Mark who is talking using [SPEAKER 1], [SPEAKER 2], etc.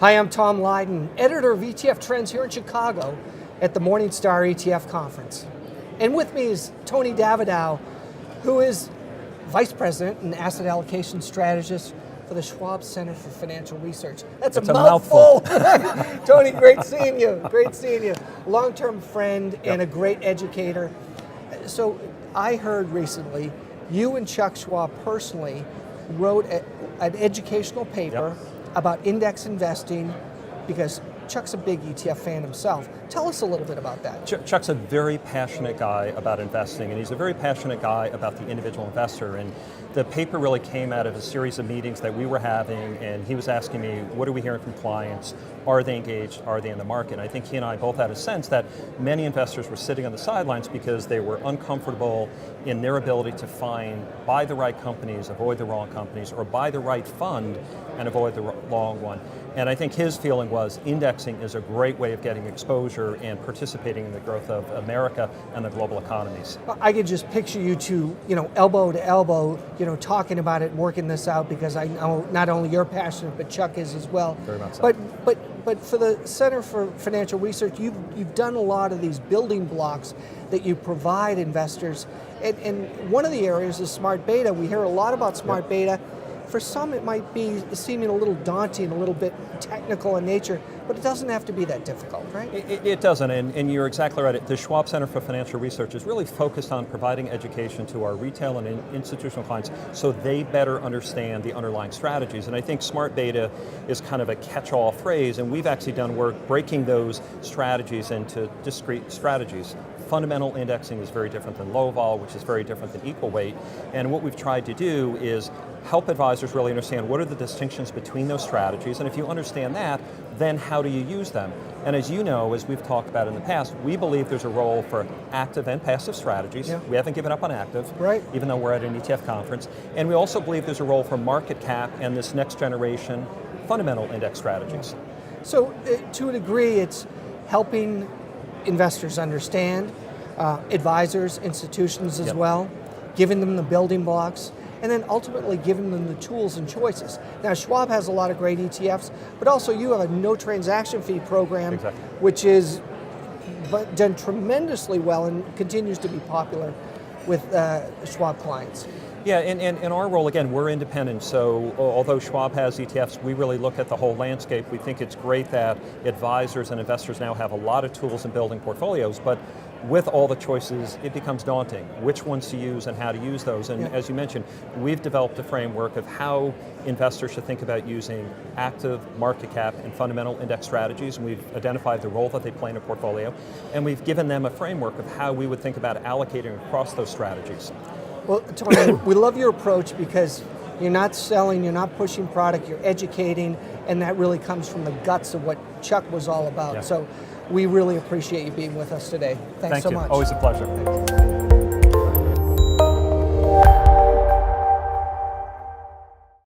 [SPEAKER 1] Hi, I'm Tom Lydon, editor of ETF Trends here in Chicago at the Morningstar ETF Conference. And with me is Tony Davidow, who is Vice President and Asset Allocation Strategist for the Schwab Center for Financial Research. That's a mouthful. Tony, great seeing you. Great seeing you. Long-term friend and a great educator. So I heard recently you and Chuck Schwab personally wrote an educational paper about index investing because Chuck's a big ETF fan himself. Tell us a little bit about that.
[SPEAKER 2] Chuck's a very passionate guy about investing, and he's a very passionate guy about the individual investor. And the paper really came out of a series of meetings that we were having, and he was asking me, what are we hearing from clients? Are they engaged? Are they in the market? And I think he and I both had a sense that many investors were sitting on the sidelines because they were uncomfortable in their ability to buy the right companies, avoid the wrong companies, or buy the right fund and avoid the wrong one. And I think his feeling was indexing is a great way of getting exposure and participating in the growth of America and the global economies.
[SPEAKER 1] I could just picture you two, elbow to elbow, talking about it, working this out, because I know not only you're passionate, but Chuck is as well.
[SPEAKER 2] Very much so.
[SPEAKER 1] But for the Center for Financial Research, you've done a lot of these building blocks that you provide investors. And one of the areas is smart beta. We hear a lot about smart beta. For some, it might be seeming a little daunting, a little bit technical in nature, but it doesn't have to be that difficult, right?
[SPEAKER 2] It doesn't, and you're exactly right. The Schwab Center for Financial Research is really focused on providing education to our retail and institutional clients so they better understand the underlying strategies. And I think smart beta is kind of a catch-all phrase, and we've actually done work breaking those strategies into discrete strategies. Fundamental indexing is very different than low vol, which is very different than equal weight. And what we've tried to do is help advisors really understand what are the distinctions between those strategies, and if you understand that, then how do you use them? And as you know, as we've talked about in the past, we believe there's a role for active and passive strategies.
[SPEAKER 1] Yeah.
[SPEAKER 2] We haven't given up on active,
[SPEAKER 1] right,
[SPEAKER 2] even though we're at an ETF conference. And we also believe there's a role for market cap and this next generation fundamental index strategies.
[SPEAKER 1] So to a degree, it's helping investors understand, advisors, institutions as well, giving them the building blocks, and then ultimately giving them the tools and choices. Now, Schwab has a lot of great ETFs, but also you have a no transaction fee program, which is done tremendously well and continues to be popular with Schwab clients.
[SPEAKER 2] Yeah, and our role, again, we're independent, so although Schwab has ETFs, we really look at the whole landscape. We think it's great that advisors and investors now have a lot of tools in building portfolios, but with all the choices, it becomes daunting, which ones to use and how to use those. And as you mentioned, we've developed a framework of how investors should think about using active, market cap, and fundamental index strategies, and we've identified the role that they play in a portfolio, and we've given them a framework of how we would think about allocating across those strategies.
[SPEAKER 1] Well, Tony, we love your approach because you're not selling, you're not pushing product, you're educating, and that really comes from the guts of what Chuck was all about. So we really appreciate you being with us today. Thanks so much.
[SPEAKER 2] Always a pleasure.